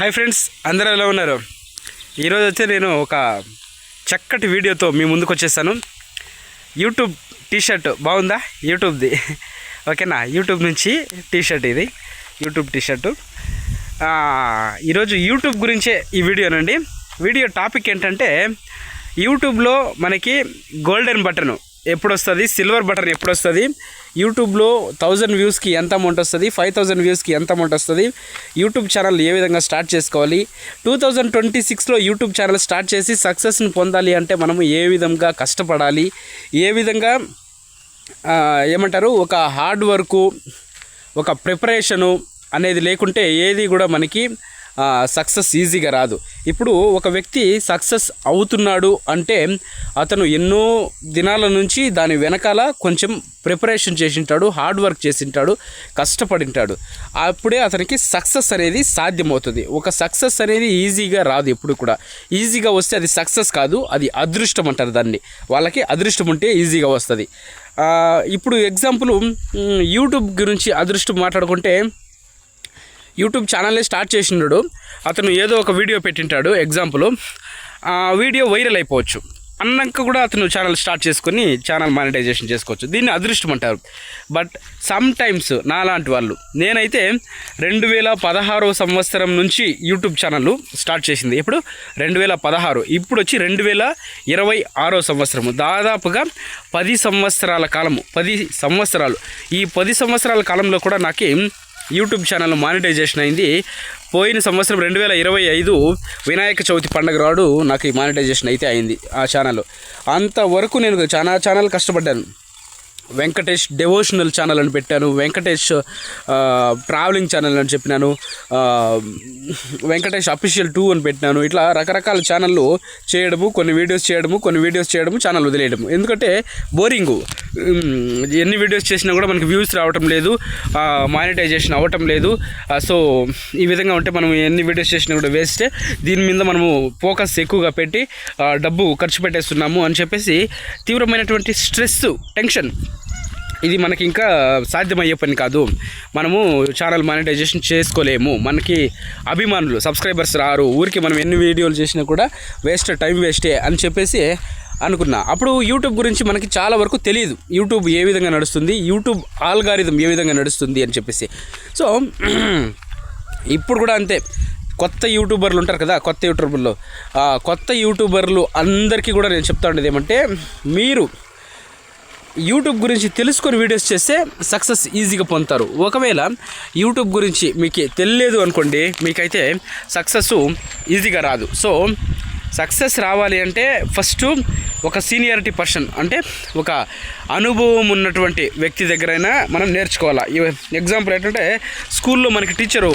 Hi friends, అందరూ ఎలా ఉన్నారు? ఈరోజు వచ్చి నేను ఒక చక్కటి వీడియోతో మీ ముందుకు వచ్చేసాను. యూట్యూబ్ టీషర్ట్ బాగుందా? యూట్యూబ్ది ఓకేనా? యూట్యూబ్ నుంచి టీషర్ట్, ఇది యూట్యూబ్ టీషర్టు. ఈరోజు యూట్యూబ్ గురించే ఈ వీడియోనండి. వీడియో టాపిక్ ఏంటంటే, యూట్యూబ్లో మనకి గోల్డెన్ బటన్ ఎప్పుడు వస్తుంది, సిల్వర్ బటన్ ఎప్పుడు వస్తుంది, యూట్యూబ్లో 1000 వ్యూస్కి ఎంత అమౌంట్ వస్తుంది, 5000 వ్యూస్కి ఎంత అమౌంట్ వస్తుంది, యూట్యూబ్ ఛానల్ ఏ విధంగా స్టార్ట్ చేసుకోవాలి, 2026లో యూట్యూబ్ ఛానల్ స్టార్ట్ చేసి సక్సెస్ని పొందాలి అంటే మనము ఏ విధంగా కష్టపడాలి, ఏ విధంగా ఏమంటారు, ఒక హార్డ్ వర్కు, ఒక ప్రిపరేషను అనేది లేకుంటే ఏది కూడా మనకి సక్సెస్ ఈజీగా రాదు. ఇప్పుడు ఒక వ్యక్తి సక్సెస్ అవుతున్నాడు అంటే అతను ఎన్నో దినాల నుంచి దాని వెనకాల కొంచెం ప్రిపరేషన్ చేసింటాడు, హార్డ్ వర్క్ చేసింటాడు, కష్టపడింటాడు. అప్పుడే అతనికి సక్సెస్ అనేది సాధ్యమవుతుంది. ఒక సక్సెస్ అనేది ఈజీగా రాదు. ఎప్పుడు కూడా ఈజీగా వస్తే అది సక్సెస్ కాదు, అది అదృష్టం అంటారు దాన్ని. వాళ్ళకి అదృష్టం ఉంటే ఈజీగా వస్తుంది. ఇప్పుడు ఎగ్జాంపుల్ యూట్యూబ్ గురించి అదృష్టం మాట్లాడుకుంటే, యూట్యూబ్ ఛానల్ని స్టార్ట్ చేసినాడు అతను, ఏదో ఒక వీడియో పెట్టింటాడు. ఎగ్జాంపుల్ ఆ వీడియో వైరల్ అయిపోవచ్చు అన్నాక కూడా అతను ఛానల్ స్టార్ట్ చేసుకొని ఛానల్ మానిటైజేషన్ చేసుకోవచ్చు. దీన్ని అదృష్టం అంటారు. బట్ సమ్ టైమ్స్ నాలాంటి వాళ్ళు, నేనైతే 2016 సంవత్సరం నుంచి యూట్యూబ్ ఛానల్ స్టార్ట్ చేసింది. ఇప్పుడు 2016, ఇప్పుడు వచ్చి 2026 సంవత్సరము. దాదాపుగా 10 సంవత్సరాల కాలము, 10 సంవత్సరాలు. ఈ 10 సంవత్సరాల కాలంలో కూడా నాకు యూట్యూబ్ ఛానల్ మానిటైజేషన్ అయింది. పోయిన సంవత్సరం 2025 వినాయక చవితి పండుగ రాడు నాకు ఈ మానిటైజేషన్ అయితే అయింది ఆ ఛానల్. అంతవరకు నేను చాలా ఛానల్ కష్టపడ్డాను. వెంకటేష్ డివోషనల్ ఛానల్ అని పెట్టాను, వెంకటేష్ ట్రావెలింగ్ ఛానల్ అని చెప్పినాను, వెంకటేష్ అఫీషియల్ 2 అని పెట్టినాను. ఇట్లా రకరకాల ఛానళ్ళు చేయడము, కొన్ని వీడియోస్ చేయడము, ఛానల్ వదిలేయడము. ఎందుకంటే బోరింగు. ఎన్ని వీడియోస్ చేసినా కూడా మనకి వ్యూస్ రావటం లేదు, మానిటైజేషన్ అవ్వటం లేదు. సో ఈ విధంగా ఉంటే మనం ఎన్ని వీడియోస్ చేసినా కూడా వేస్టే. దీని మీద మనము ఫోకస్ ఎక్కువగా పెట్టి డబ్బు ఖర్చు పెట్టేస్తున్నాము అని చెప్పేసి తీవ్రమైనటువంటి స్ట్రెస్, టెన్షన్, ఇది మనకి ఇంకా సాధ్యమయ్యే పని కాదు. మనము ఛానల్ మానిటైజేషన్ చేసుకోలేము. మనకి అభిమానులు, సబ్స్క్రైబర్స్ రారు. ఊరికి మనం ఎన్ని వీడియోలు చేసినా కూడా టైం వేస్టే అని చెప్పేసి అనుకున్నా. అప్పుడు యూట్యూబ్ గురించి మనకి చాలా వరకు తెలియదు. యూట్యూబ్ ఏ విధంగా నడుస్తుంది, యూట్యూబ్ ఆల్గారిథం ఏ విధంగా నడుస్తుంది అని చెప్పేసి. సో ఇప్పుడు కూడా అంతే. కొత్త యూట్యూబర్లు ఉంటారు కదా, కొత్త యూట్యూబర్లు అందరికీ కూడా నేను చెప్తా ఉండేది ఏమంటే, మీరు యూట్యూబ్ గురించి తెలుసుకొని వీడియోస్ చేస్తే సక్సెస్ ఈజీగా పొందుతారు. ఒకవేళ యూట్యూబ్ గురించి మీకు తెలియలేదు అనుకోండి, మీకైతే సక్సెస్ ఈజీగా రాదు. సో సక్సెస్ రావాలి అంటే ఫస్ట్ ఒక సీనియారిటీ పర్సన్, అంటే ఒక అనుభవం ఉన్నటువంటి వ్యక్తి దగ్గరైనా మనం నేర్చుకోవాలి. ఎగ్జాంపుల్ ఏంటంటే, స్కూల్లో మనకి టీచరు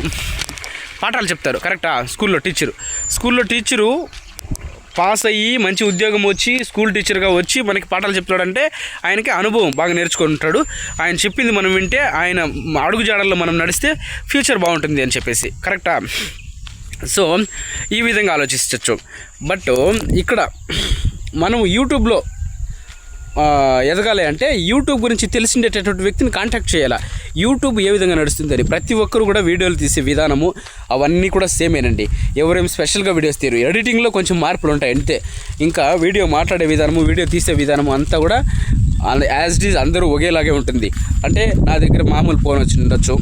పాఠాలు చెప్తారు, కరెక్టా? స్కూల్లో టీచరు పాస్ అయ్యి మంచి ఉద్యోగం వచ్చి స్కూల్ టీచర్గా వచ్చి మనకి పాఠాలు చెప్తాడంటే ఆయనకి అనుభవం బాగా నేర్చుకుంటాడు. ఆయన చెప్పింది మనం వింటే, ఆయన అడుగుజాడల్లో మనం నడిస్తే ఫ్యూచర్ బాగుంటుంది అని చెప్పేసి, కరెక్టా? సో ఈ విధంగా ఆలోచించవచ్చు. బట్ ఇక్కడ మనం యూట్యూబ్లో ఎదగాలి అంటే యూట్యూబ్ గురించి తెలిసిండేటటువంటి వ్యక్తిని కాంటాక్ట్ చేయాలి. యూట్యూబ్ ఏ విధంగా నడుస్తుందని ప్రతి ఒక్కరు కూడా వీడియోలు తీసే విధానము అవన్నీ కూడా సేమేనండి. ఎవరేం స్పెషల్గా వీడియోస్ తీరు, ఎడిటింగ్లో కొంచెం మార్పులు ఉంటాయి అంతే. ఇంకా వీడియో మాట్లాడే విధానము, వీడియో తీసే విధానము అంతా కూడా యాజ్ ఇట్ ఈజ్ అందరూ ఒకేలాగే ఉంటుంది. అంటే నా దగ్గర మామూలు ఫోన్ వచ్చి ఉండొచ్చు,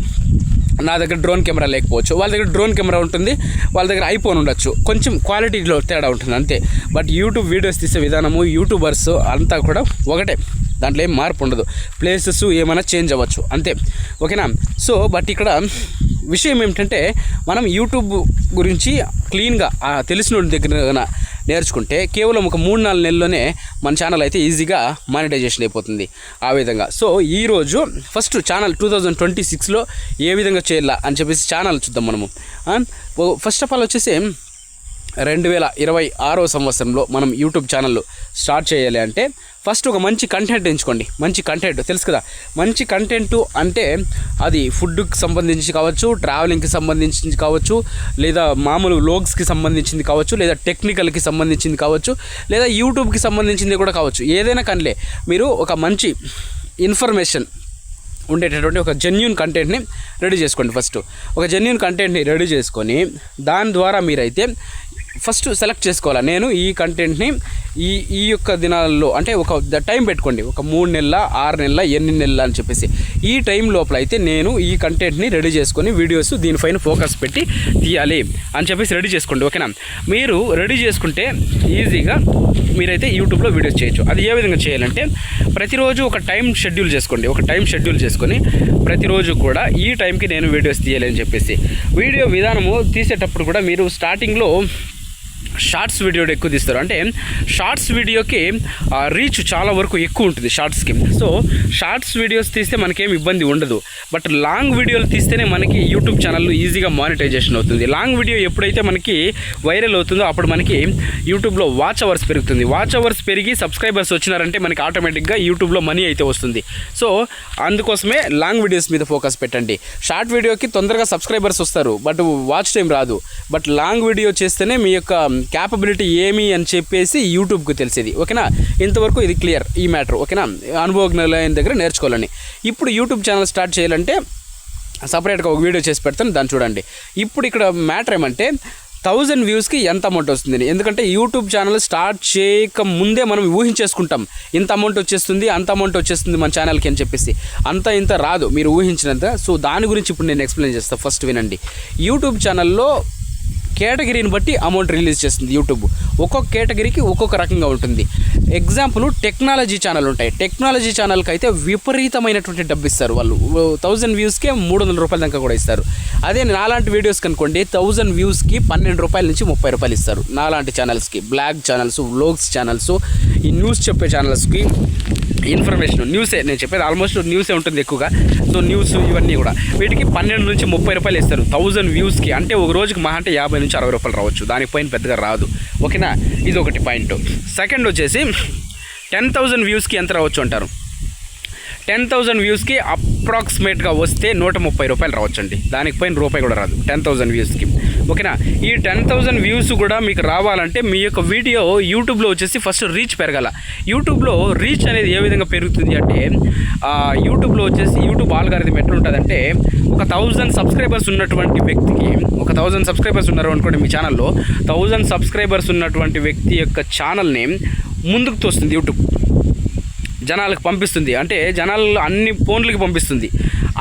నా దగ్గర డ్రోన్ కెమెరా లేకపోవచ్చు, వాళ్ళ దగ్గర డ్రోన్ కెమెరా ఉంటుంది, వాళ్ళ దగ్గర ఐఫోన్ ఉండొచ్చు, కొంచెం క్వాలిటీలో తేడా ఉంటుంది అంతే. బట్ యూట్యూబ్ వీడియోస్ తీసే విధానము, యూట్యూబర్స్ అంతా కూడా ఒకటే, దాంట్లో ఏం మార్పు ఉండదు. ప్లేసెస్ ఏమైనా చేంజ్ అవ్వచ్చు అంతే, ఓకేనా? సో బట్ ఇక్కడ విషయం ఏమిటంటే, మనం యూట్యూబ్ గురించి క్లీన్గా తెలిసిన దగ్గర నేర్చుకుంటే కేవలం ఒక 3-4 నెలల్లోనే మన ఛానల్ అయితే ఈజీగా మానిటైజేషన్ అయిపోతుంది ఆ విధంగా. సో ఈరోజు ఫస్ట్ ఛానల్ 2026లో ఏ విధంగా చేయాలా అని చెప్పేసి ఛానల్ చూద్దాం మనము. ఫస్ట్ ఆఫ్ ఆల్ వచ్చేసి 2026 సంవత్సరంలో మనం యూట్యూబ్ ఛానల్ స్టార్ట్ చేయాలి అంటే ఫస్ట్ ఒక మంచి కంటెంట్ ఎంచుకోండి. మంచి కంటెంట్ తెలుసు కదా, మంచి కంటెంట్ అంటే అది ఫుడ్కి సంబంధించి కావచ్చు, ట్రావెలింగ్కి సంబంధించి కావచ్చు, లేదా మామూలు వ్లాగ్స్కి సంబంధించింది కావచ్చు, లేదా టెక్నికల్కి సంబంధించింది కావచ్చు, లేదా యూట్యూబ్కి సంబంధించింది కూడా కావచ్చు. ఏదైనా కానీ మీరు ఒక మంచి ఇన్ఫర్మేషన్ ఉండేటటువంటి ఒక జెన్యూన్ కంటెంట్ని రెడీ చేసుకోండి. ఫస్ట్ ఒక జెన్యూన్ కంటెంట్ని రెడీ చేసుకొని దాని ద్వారా మీరైతే ఫస్ట్ సెలెక్ట్ చేసుకోవాలి. నేను ఈ కంటెంట్ని ఈ యొక్క దినాల్లో అంటే ఒక టైం పెట్టుకోండి, ఒక 3 నెలల 6 నెలల 8 నెలల అని చెప్పేసి ఈ టైం లోపల అయితే నేను ఈ కంటెంట్ని రెడీ చేసుకొని వీడియోస్ దీనిపైన ఫోకస్ పెట్టి తీయాలి అని చెప్పేసి రెడీ చేసుకోండి. ఓకేనా? మీరు రెడీ చేసుకుంటే ఈజీగా మీరైతే యూట్యూబ్లో వీడియోస్ చేయొచ్చు. అది ఏ విధంగా చేయాలంటే ప్రతిరోజు ఒక టైం షెడ్యూల్ చేసుకోండి. ఒక టైం షెడ్యూల్ చేసుకొని ప్రతిరోజు కూడా ఈ టైంకి నేను వీడియోస్ తీయాలి అని చెప్పేసి వీడియో విధానము తీసేటప్పుడు కూడా మీరు స్టార్టింగ్లో షార్ట్స్ వీడియో ఎక్కువ తీస్తారు. అంటే షార్ట్స్ వీడియోకి రీచ్ చాలా వరకు ఎక్కువ ఉంటుంది షార్ట్స్కి. సో షార్ట్స్ వీడియోస్ తీస్తే మనకేం ఇబ్బంది ఉండదు. బట్ లాంగ్ వీడియోలు తీస్తేనే మనకి యూట్యూబ్ ఛానల్ ఈజీగా మానిటైజేషన్ అవుతుంది. లాంగ్ వీడియో ఎప్పుడైతే మనకి వైరల్ అవుతుందో అప్పుడు మనకి యూట్యూబ్లో వాచ్ అవర్స్ పెరుగుతుంది. వాచ్ అవర్స్ పెరిగి సబ్స్క్రైబర్స్ వచ్చినారంటే మనకి ఆటోమేటిక్గా యూట్యూబ్లో మనీ అయితే వస్తుంది. సో అందుకోసమే లాంగ్ వీడియోస్ మీద ఫోకస్ పెట్టండి. షార్ట్ వీడియోకి తొందరగా సబ్స్క్రైబర్స్ వస్తారు, బట్ వాచ్ టైం రాదు. బట్ లాంగ్ వీడియో చేస్తేనే మీ యొక్క క్యాపబిలిటీ ఏమి అని చెప్పేసి యూట్యూబ్కు తెలిసేది. ఓకేనా? ఇంతవరకు ఇది క్లియర్ ఈ మ్యాటర్. ఓకేనా? అనుభవజ్ఞులైన దగ్గర నేర్చుకోవాలని. ఇప్పుడు యూట్యూబ్ ఛానల్ స్టార్ట్ చేయాలంటే సపరేట్గా ఒక వీడియో చేసి పెడతాను, దాన్ని చూడండి. ఇప్పుడు ఇక్కడ మ్యాటర్ ఏమంటే 1000 వ్యూస్కి ఎంత అమౌంట్ వస్తుంది. ఎందుకంటే యూట్యూబ్ ఛానల్ స్టార్ట్ చేయక ముందే మనం ఊహించేసుకుంటాం, ఇంత అమౌంట్ వచ్చేస్తుంది, అంత అమౌంట్ వచ్చేస్తుంది మన ఛానల్కి అని చెప్పేసి. అంత ఇంత రాదు మీరు ఊహించినంత. సో దాని గురించి ఇప్పుడు నేను ఎక్స్ప్లెయిన్ చేస్తాను. ఫస్ట్ వినండి. యూట్యూబ్ ఛానల్లో కేటగిరీని బట్టి అమౌంట్ రిలీజ్ చేస్తుంది యూట్యూబ్. ఒక్కొక్క కేటగిరీకి ఒక్కొక్క రకంగా ఉంటుంది. ఎగ్జాంపుల్ టెక్నాలజీ ఛానల్ ఉంటాయి. టెక్నాలజీ ఛానల్కి అయితే విపరీతమైనటువంటి డబ్బు ఇస్తారు వాళ్ళు. 1000 వ్యూస్కే 300 రూపాయల దాకా కూడా ఇస్తారు. అదే నాలాంటి వీడియోస్కి అనుకోండి 1000 వ్యూస్కి 12 రూపాయల నుంచి 30 రూపాయలు ఇస్తారు. నాలాంటి ఛానల్స్కి, బ్లాగ్ ఛానల్స్, వ్లాగ్స్ ఛానల్స్, ఈ న్యూస్ చెప్పే ఛానల్స్కి ఇన్ఫర్మేషన్ న్యూసే నేను చెప్పేది ఆల్మోస్ట్ న్యూసే ఉంటుంది ఎక్కువగా. సో న్యూస్ ఇవన్నీ కూడా వీటికి 12 నుంచి 30 రూపాయలు ఇస్తారు 1000 వ్యూస్కి. అంటే ఒక రోజుకి మహా అంటే 50 నుంచి 60 రూపాయలు రావచ్చు, దానిపైన పెద్దగా రాదు. ఓకేనా? ఇది ఒకటి పాయింట్. సెకండ్ వచ్చేసి 10,000 వ్యూస్కి ఎంత రావచ్చు అంటారు. 10,000 వ్యూస్కి అప్రాక్సిమేట్గా వస్తే 130 రూపాయలు రావచ్చు అండి. దానికి పైన రూపాయి కూడా రాదు 10,000 వ్యూస్కి. ఓకేనా? ఈ 10,000 వ్యూస్ కూడా మీకు రావాలంటే మీ యొక్క వీడియో యూట్యూబ్లో వచ్చేసి ఫస్ట్ రీచ్ పెరగాల. యూట్యూబ్లో రీచ్ అనేది ఏ విధంగా పెరుగుతుంది అంటే యూట్యూబ్లో వచ్చేసి యూట్యూబ్ ఆల్గారిథం ఎట్లా ఉంటుందంటే ఒక 1000 సబ్స్క్రైబర్స్ ఉన్నటువంటి వ్యక్తికి, ఒక 1000 సబ్స్క్రైబర్స్ ఉన్నారు అనుకోండి మీ ఛానల్లో, 1000 సబ్స్క్రైబర్స్ ఉన్నటువంటి వ్యక్తి యొక్క ఛానల్ని ముందుకు తోస్తుంది యూట్యూబ్, జనాలకు పంపిస్తుంది. అంటే జనాలు అన్ని ఫోన్లకి పంపిస్తుంది.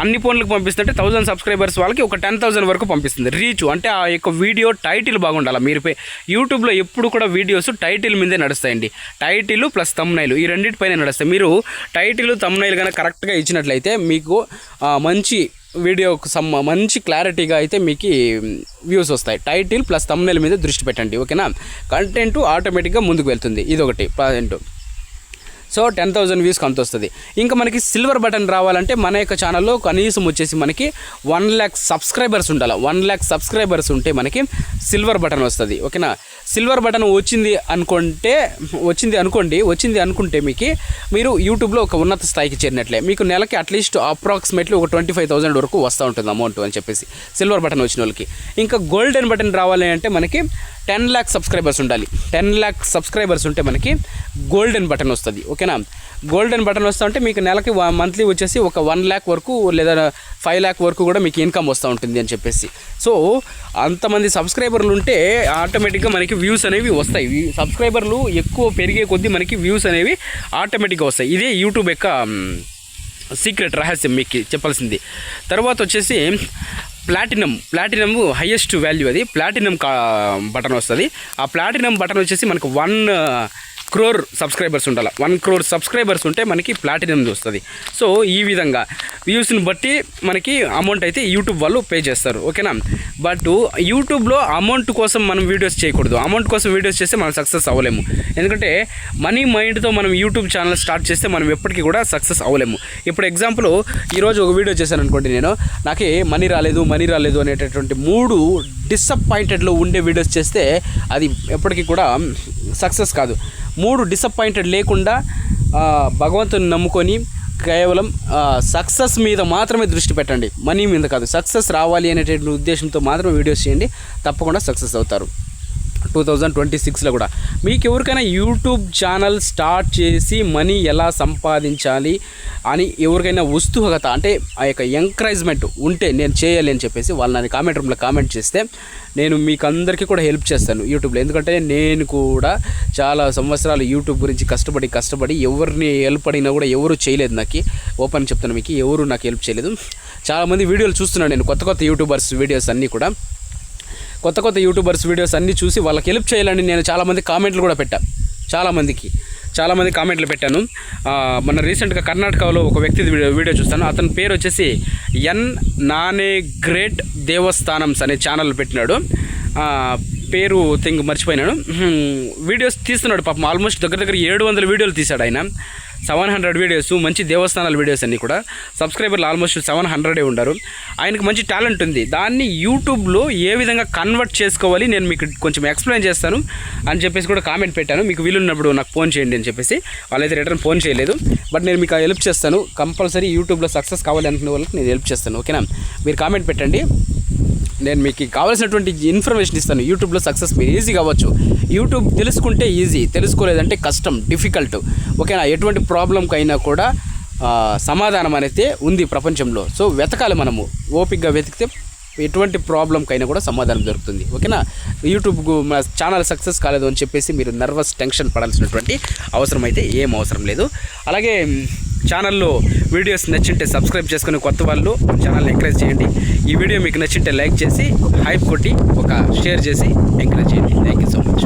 అన్ని ఫోన్లకు పంపిస్తుంటే 1000 సబ్స్క్రైబర్స్ వాళ్ళకి ఒక 10,000 వరకు పంపిస్తుంది రీచ్. అంటే ఆ యొక్క వీడియో టైటిల్ బాగుండాలి. మీరు యూట్యూబ్లో ఎప్పుడు కూడా వీడియోస్ టైటిల్ మీదే నడుస్తాయండి. టైటిల్ ప్లస్ థంబ్నెయిల్ ఈ రెండింటిపైన నడుస్తాయి. మీరు టైటిల్ థంబ్నెయిల్ కనుక కరెక్ట్గా ఇచ్చినట్లయితే మీకు మంచి వీడియోకు మంచి క్లారిటీగా అయితే మీకు వ్యూస్ వస్తాయి. టైటిల్ ప్లస్ థంబ్నెయిల్ మీద దృష్టి పెట్టండి. ఓకేనా? కంటెంట్ ఆటోమేటిక్గా ముందుకు వెళ్తుంది. ఇదొకటి పాయింట్. సో 10,000 వ్యూస్కి అంత వస్తుంది. ఇంకా మనకి సిల్వర్ బటన్ రావాలంటే మన యొక్క ఛానల్లో కనీసం వచ్చేసి మనకి 1 lakh సబ్స్క్రైబర్స్ ఉండాలి. 1 lakh సబ్స్క్రైబర్స్ ఉంటే మనకి సిల్వర్ బటన్ వస్తుంది. ఓకేనా? సిల్వర్ బటన్ వచ్చింది అనుకుంటే మీకు మీరు యూట్యూబ్లో ఒక ఉన్నత స్థాయికి చేరినట్లే. మీకు నెలకి అట్లీస్ట్ అప్రాక్సిమేట్లీ ఒక 25,000 వరకు వస్తూ ఉంటుంది అమౌంట్ అని చెప్పేసి సిల్వర్ బటన్ వచ్చిన వాళ్ళకి. ఇంకా గోల్డెన్ బటన్ రావాలి అంటే మనకి 10 lakh సబ్స్క్రైబర్స్ ఉండాలి. 10 lakh సబ్స్క్రైబర్స్ ఉంటే మనకి గోల్డెన్ బటన్ వస్తుంది. ఓకేనా? గోల్డెన్ బటన్ వస్తూ ఉంటే మీకు నెలకి మంత్లీ వచ్చేసి ఒక 1 lakh వరకు లేదా 5 lakh వరకు కూడా మీకు ఇన్కమ్ వస్తూ ఉంటుంది అని చెప్పేసి. సో అంతమంది సబ్స్క్రైబర్లు ఉంటే ఆటోమేటిక్గా మనకి వ్యూస్ అనేవి వస్తాయి. సబ్స్క్రైబర్లు ఎక్కువ పెరిగే కొద్దీ మనకి వ్యూస్ అనేవి ఆటోమేటిక్గా వస్తాయి. ఇదే యూట్యూబ్ యొక్క సీక్రెట్ రహస్యం మీకు చెప్పాల్సింది. తర్వాత వచ్చేసి ప్లాటినం హైయెస్ట్ వాల్యూ, అది ప్లాటినం బటన్ వస్తుంది. ఆ ప్లాటినం బటన్ వచ్చేసి మనకు 1 crore సబ్స్క్రైబర్స్ ఉండాలి. 1 crore సబ్స్క్రైబర్స్ ఉంటే మనకి ప్లాటినం వస్తుంది. సో ఈ విధంగా వ్యూస్ని బట్టి మనకి అమౌంట్ అయితే యూట్యూబ్ వాళ్ళు పే చేస్తారు. ఓకేనా? బట్ యూట్యూబ్లో అమౌంట్ కోసం మనం వీడియోస్ చేయకూడదు. అమౌంట్ కోసం వీడియోస్ చేస్తే మనం సక్సెస్ అవ్వలేము. ఎందుకంటే మనీ మైండ్తో మనం యూట్యూబ్ ఛానల్ స్టార్ట్ చేస్తే మనం ఎప్పటికీ కూడా సక్సెస్ అవ్వలేము. ఇప్పుడు ఎగ్జాంపుల్ ఈరోజు ఒక వీడియో చేశాను అనుకోండి, నేను నాకే మనీ రాలేదు అనేటటువంటి 3 డిసప్పాయింటెడ్లో ఉండే వీడియోస్ చేస్తే అది ఎప్పటికీ కూడా సక్సెస్ కాదు. 3 డిసప్పాయింటెడ్ లేకుండా భగవంతుని నమ్ముకొని కేవలం సక్సెస్ మీద మాత్రమే దృష్టి పెట్టండి, మనీ మీద కాదు. సక్సెస్ రావాలి అనేటువంటి ఉద్దేశంతో మాత్రమే వీడియోస్ చేయండి, తప్పకుండా సక్సెస్ అవుతారు. 2026లో కూడా. మీకు ఎవరికైనా యూట్యూబ్ ఛానల్ స్టార్ట్ చేసి మనీ ఎలా సంపాదించాలి అని ఎవరికైనా ఉత్సుకత అంటే ఆ యొక్క ఎంకరేజ్మెంట్ ఉంటే నేను చేయాలి అని చెప్పేసి వాళ్ళు నన్ను కామెంట్ రూమ్లో కామెంట్ చేస్తే నేను మీకు అందరికీ కూడా హెల్ప్ చేస్తాను యూట్యూబ్లో. ఎందుకంటే నేను కూడా చాలా సంవత్సరాలు యూట్యూబ్ గురించి కష్టపడి ఎవరిని హెల్ప్ అడిగినా కూడా ఎవరు చేయలేదు. నాకు ఓపెన్ చెప్తాను, మీకు ఎవరు నాకు హెల్ప్ చేయలేదు. చాలామంది వీడియోలు చూస్తున్నాను నేను, కొత్త యూట్యూబర్స్ వీడియోస్ అన్నీ కూడా, కొత్త యూట్యూబర్స్ వీడియోస్ అన్నీ చూసి వాళ్ళకి హెల్ప్ చేయాలని నేను చాలామంది కామెంట్లు కూడా పెట్టాను. చాలామంది కామెంట్లు పెట్టాను. మన రీసెంట్గా కర్ణాటకలో ఒక వ్యక్తి వీడియో చూస్తాను. అతని పేరు వచ్చేసి ఎన్ నానే గ్రేట్ దేవస్థానమ్స్ అనే ఛానల్ పెట్టినాడు. పేరు మర్చిపోయినాను. వీడియోస్ తీస్తున్నాడు పాపం. ఆల్మోస్ట్ దగ్గర 700 వీడియోలు తీశాడు ఆయన. 700 వీడియోస్, మంచి దేవస్థానాల వీడియోస్ అన్నీ కూడా. సబ్స్క్రైబర్లు ఆల్మోస్ట్ 700 ఉన్నారు. ఆయనకు మంచి టాలెంట్ ఉంది. దాన్ని యూట్యూబ్లో ఏ విధంగా కన్వర్ట్ చేసుకోవాలి నేను మీకు కొంచెం ఎక్స్ప్లెయిన్ చేస్తాను అని చెప్పేసి కూడా కామెంట్ పెట్టాను. మీకు వీలున్నప్పుడు నాకు ఫోన్ చేయండి అని చెప్పేసి. వాళ్ళైతే రిటర్న్ ఫోన్ చేయలేదు. బట్ నేను మీకు హెల్ప్ చేస్తాను. కంపల్సరీ యూట్యూబ్లో సక్సెస్ కావాలి అనుకునే వాళ్ళకి నేను హెల్ప్ చేస్తాను. ఓకేనా? మీరు కామెంట్ పెట్టండి, నేను మీకు కావాల్సినటువంటి ఇన్ఫర్మేషన్ ఇస్తాను. యూట్యూబ్లో సక్సెస్ మీరు ఈజీగా అవ్వచ్చు. యూట్యూబ్ తెలుసుకుంటే ఈజీ, తెలుసుకోలేదంటే కష్టం, డిఫికల్ట్. ఓకేనా? ఎటువంటి ప్రాబ్లంకి అయినా కూడా సమాధానం అనేది ఉంది ప్రపంచంలో. సో వెతకాలి, మనము ఓపికగా వెతికితే ఎటువంటి ప్రాబ్లంకైనా కూడా సమాధానం దొరుకుతుంది. ఓకేనా? యూట్యూబ్కు మన ఛానల్ సక్సెస్ కాలేదు అని చెప్పేసి మీరు నర్వస్ టెన్షన్ పడాల్సినటువంటి అవసరం అయితే ఏం అవసరం లేదు. అలాగే ఛానల్లో వీడియోస్ నచ్చింటే సబ్స్క్రైబ్ చేసుకుని కొత్త వాళ్ళు ఛానల్ని ఎంకరేజ్ చేయండి. ఈ వీడియో మీకు నచ్చింటే లైక్ చేసి హైప్ కొట్టి ఒక షేర్ చేసి ఎంకరేజ్ చేయండి. Thank you so much.